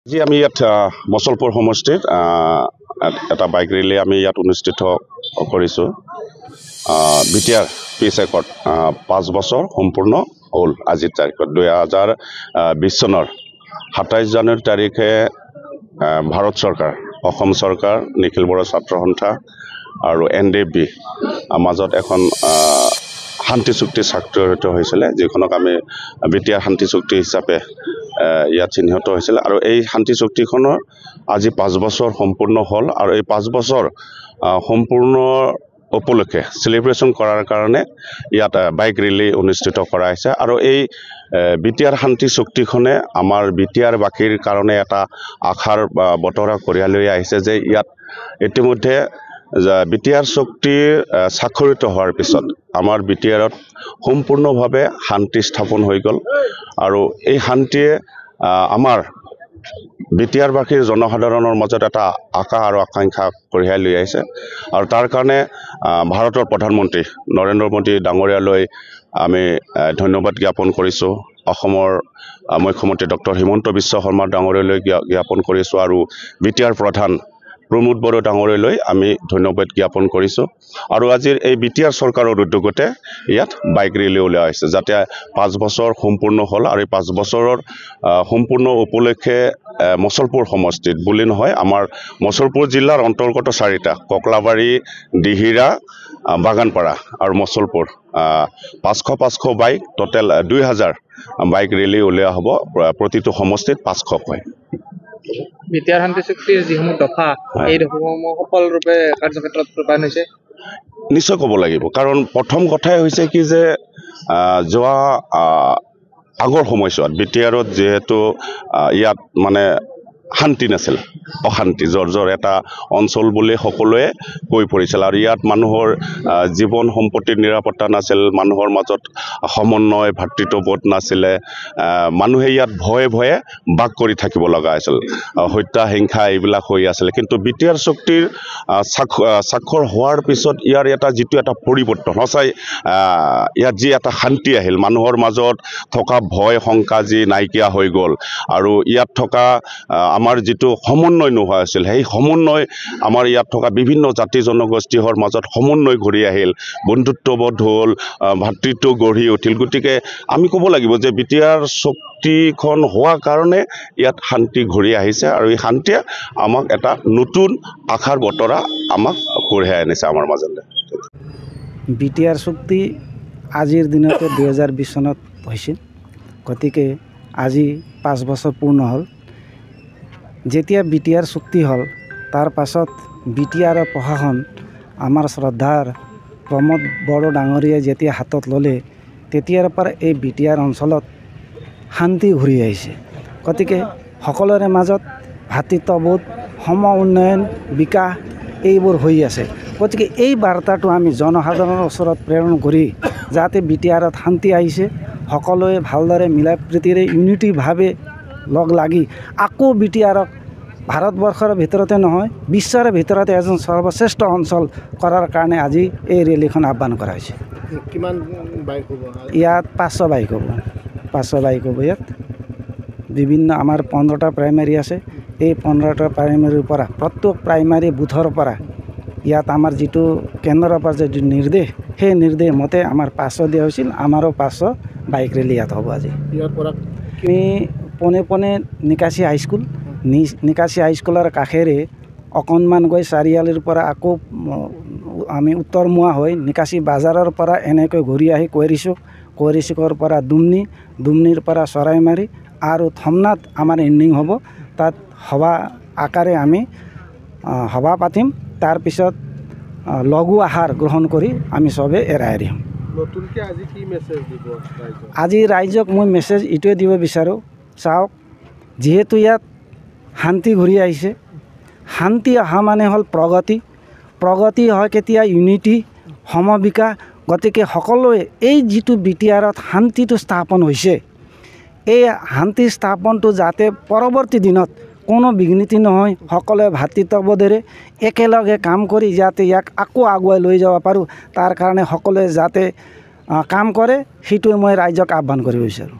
আজি আমি ইয়াত মছলপুৰ সমষ্টিত এটা বাইক ৰেলী আমি ইয়াত অনুষ্ঠিত কৰিছোঁ। বিটিআৰ পিচ একৰ্ড 5 বছৰ সম্পূৰ্ণ হ'ল আজিৰ তাৰিখত। 2020 চনৰ 27 জানুৱাৰী তাৰিখে ভাৰত চৰকাৰ, অসম চৰকাৰ, নিখিল বড়ো ছাত্ৰ সন্থা আৰু NDFB মাজত এখন শান্তি চুক্তি স্বাক্ষৰিত হৈছিলে, যিখনক আমি বিটিআৰ শান্তি চুক্তি হিচাপে ইয়াত চিহ্নিত হৈছিল। আৰু এই শান্তি চুক্তিখনৰ আজি 5 বছৰ সম্পূৰ্ণ হ'ল আৰু এই 5 বছৰ সম্পূৰ্ণ উপলক্ষে সেলিব্ৰেশ্যন কৰাৰ কাৰণে ইয়াত বাইক ৰেলী অনুষ্ঠিত কৰা হৈছে। আৰু এই বিটিআৰ শান্তি চুক্তিখনে আমাৰ বিটিআৰ বাসীৰ কাৰণে এটা আশাৰ বতৰা কঢ়িয়াই লৈ আহিছে যে ইয়াত ইতিমধ্যে বিটিআৰ চুক্তি স্বাক্ষৰিত হোৱাৰ পিছত আমাৰ বিটিআৰত সম্পূৰ্ণভাৱে শান্তি স্থাপন হৈ গ'ল। আৰু এই শান্তিয়ে আমাৰ বিটিআৰ বাসীৰ জনসাধাৰণৰ মাজত এটা আশা আৰু আকাংক্ষা কঢ়িয়াই লৈ আহিছে। আৰু তাৰ কাৰণে ভাৰতৰ প্ৰধানমন্ত্ৰী নৰেন্দ্ৰ মোদী ডাঙৰীয়ালৈ আমি ধন্যবাদ জ্ঞাপন কৰিছোঁ। অসমৰ মুখ্যমন্ত্ৰী ডক্টৰ হিমন্ত বিশ্ব শৰ্মা ডাঙৰীয়ালৈ জ্ঞাপন কৰিছোঁ আৰু বিটিআৰ প্ৰধান প্ৰমোদ বড়ো ডাঙৰীয়ালৈ আমি ধন্যবাদ জ্ঞাপন কৰিছোঁ। আৰু আজিৰ এই বিটিআৰ চৰকাৰৰ উদ্যোগতে ইয়াত বাইক ৰেলী উলিওৱা হৈছে, যাতে 5 বছৰ সম্পূৰ্ণ হ'ল। আৰু এই 5 বছৰৰ সম্পূৰ্ণ উপলক্ষে মছলপুৰ সমষ্টিত বুলি নহয়, আমাৰ মছলপুৰ জিলাৰ অন্তৰ্গত 4টা ককলাবাৰী, দিহিৰা, বাগানপাৰা আৰু Musalpur 500 bike, total 2000 bike rally উলিওৱা হ'ব। প্ৰতিটো সমষ্টিত 500কৈ। বিটিআৰ শান্তি চুক্তিৰ যিসমূহ দফা, এই দফাসমূহ সফলৰূপে কাৰ্যক্ষেত্ৰত ৰূপায়ণ হৈছে নিশ্চয় ক'ব লাগিব। কাৰণ প্ৰথম কথাই হৈছে কি যে যোৱা আগৰ সময়ছোৱাত বিটিআৰত যিহেতু ইয়াত মানে শান্তি নাছিল, অশান্তি জৰ্জৰ এটা অঞ্চল বুলি সকলোৱে কৈ পৰিছিল। আৰু ইয়াত মানুহৰ জীৱন সম্পত্তিৰ নিৰাপত্তা নাছিল, মানুহৰ মাজত সমন্বয় ভাতৃত্ববোধ নাছিলে, মানুহে ইয়াত ভয়ে ভয়ে বাস কৰি থাকিব লগা হৈছিল, হত্যা হিংসা এইবিলাক হৈ আছিলে। কিন্তু বিটিআৰ চুক্তিৰ স্বাক্ষৰ হোৱাৰ পিছত ইয়াৰ যিটো এটা পৰিৱৰ্তন সঁচাই ইয়াত যি এটা শান্তি আহিল, মানুহৰ মাজত থকা ভয় শংকা যি নাইকিয়া হৈ গ'ল। আৰু ইয়াত থকা আমাৰ যিটো সমন্বয় নোহোৱা আছিল, সেই সমন্বয় আমাৰ ইয়াত থকা বিভিন্ন জাতি জনগোষ্ঠীৰ মাজত সমন্বয় ঘূৰি আহিল, বন্ধুত্ববোধ হ'ল, ভাতৃত্ব গঢ়ি উঠিল। গতিকে আমি ক'ব লাগিব যে বিটিআৰ চুক্তিখন হোৱাৰ কাৰণে ইয়াত শান্তি ঘূৰি আহিছে। আৰু এই শান্তিয়ে আমাক এটা নতুন আশাৰ বতৰা আমাক কঢ়িয়াই আনিছে আমাৰ মাজলৈ। বিটিআৰ চুক্তি আজিৰ দিনতে 2020 চনত হৈছিল, গতিকে আজি 5 বছৰ পূৰ্ণ হ'ল। যেতিয়া বিটিআৰ চুক্তি হ'ল তাৰ পাছত বিটিআৰৰ প্ৰশাসন আমাৰ শ্ৰদ্ধাৰ প্ৰমোদ বড়ো ডাঙৰীয়াই যেতিয়া হাতত ল'লে, তেতিয়াৰ পৰা এই বিটিআৰ অঞ্চলত শান্তি ঘূৰি আহিছে। গতিকে সকলোৰে মাজত ভাতৃত্ববোধ, সম উন্নয়ন, বিকাশ এইবোৰ হৈ আছে। গতিকে এই বাৰ্তাটো আমি জনসাধাৰণৰ ওচৰত প্ৰেৰণ কৰি যাতে বিটিআৰত শান্তি আহিছে, সকলোৱে ভালদৰে মিলা প্ৰীতিৰে ইউনিটিভাৱে লগ লাগি আকৌ বিটিআৰক ভাৰতবৰ্ষৰ ভিতৰতে নহয় বিশ্বৰ ভিতৰতে এজন সৰ্বশ্ৰেষ্ঠ অঞ্চল কৰাৰ কাৰণে আজি এই ৰেলীখন আহ্বান কৰা হৈছে। কিমান বাইক হ'ব ইয়াত? 500 বাইক হ'ব। 500 বাইক হ'ব ইয়াত। বিভিন্ন আমাৰ 15টা প্ৰাইমাৰী আছে। এই 15টা প্ৰাইমাৰীৰ পৰা প্ৰত্যেক প্ৰাইমাৰী বুথৰ পৰা ইয়াত আমাৰ যিটো কেন্দ্ৰৰ পৰা যিটো নিৰ্দেশ, সেই নিৰ্দেশ মতে আমাৰ 500 দিয়া হৈছিল। আমাৰো 500 বাইক ৰেলী ইয়াত হ'ব আজি। ইয়াৰ পৰা আমি পোনে নিকাশী হাইস্কুল, নিকাশী হাইস্কুলৰ কাষেৰে অকণমান গৈ চাৰিআলিৰ পৰা আকৌ আমি উত্তৰমুৱা হৈ নিকাশী বাজাৰৰ পৰা এনেকৈ ঘূৰি আহি কৈৰিচুকৰ পৰা দুমনিৰ পৰা চৰাইমাৰী আৰু থমনাত আমাৰ এণ্ডিং হ'ব। তাত সভা আকাৰে আমি সভা পাতিম। তাৰপিছত লঘু আহাৰ গ্ৰহণ কৰি আমি চবে এৰাই দিম। নতুনকৈ আজি কি মেছেজ দিব ৰাইজক? আজি ৰাইজক মই মেছেজ এইটোৱে দিব বিচাৰোঁ, চাওক, যিহেতু ইয়াত শান্তি ঘূৰি আহিছে, শান্তি অহা মানে হ'ল প্ৰগতি হয় কেতিয়া? ইউনিটি, সমবিকাশ। গতিকে সকলোৱে এই যিটো বিটিআৰত শান্তিটো স্থাপন হৈছে, এই শান্তি স্থাপনটো যাতে পৰৱৰ্তী দিনত কোনো বিঘ্নিতি নহয়, সকলোৱে ভাতৃত্ববোধেৰে একেলগে কাম কৰি যাতে ইয়াক আকৌ আগুৱাই লৈ যাব পাৰোঁ, তাৰ কাৰণে সকলোৱে যাতে কাম কৰে, সেইটোৱে মই ৰাইজক আহ্বান কৰিব বিচাৰোঁ।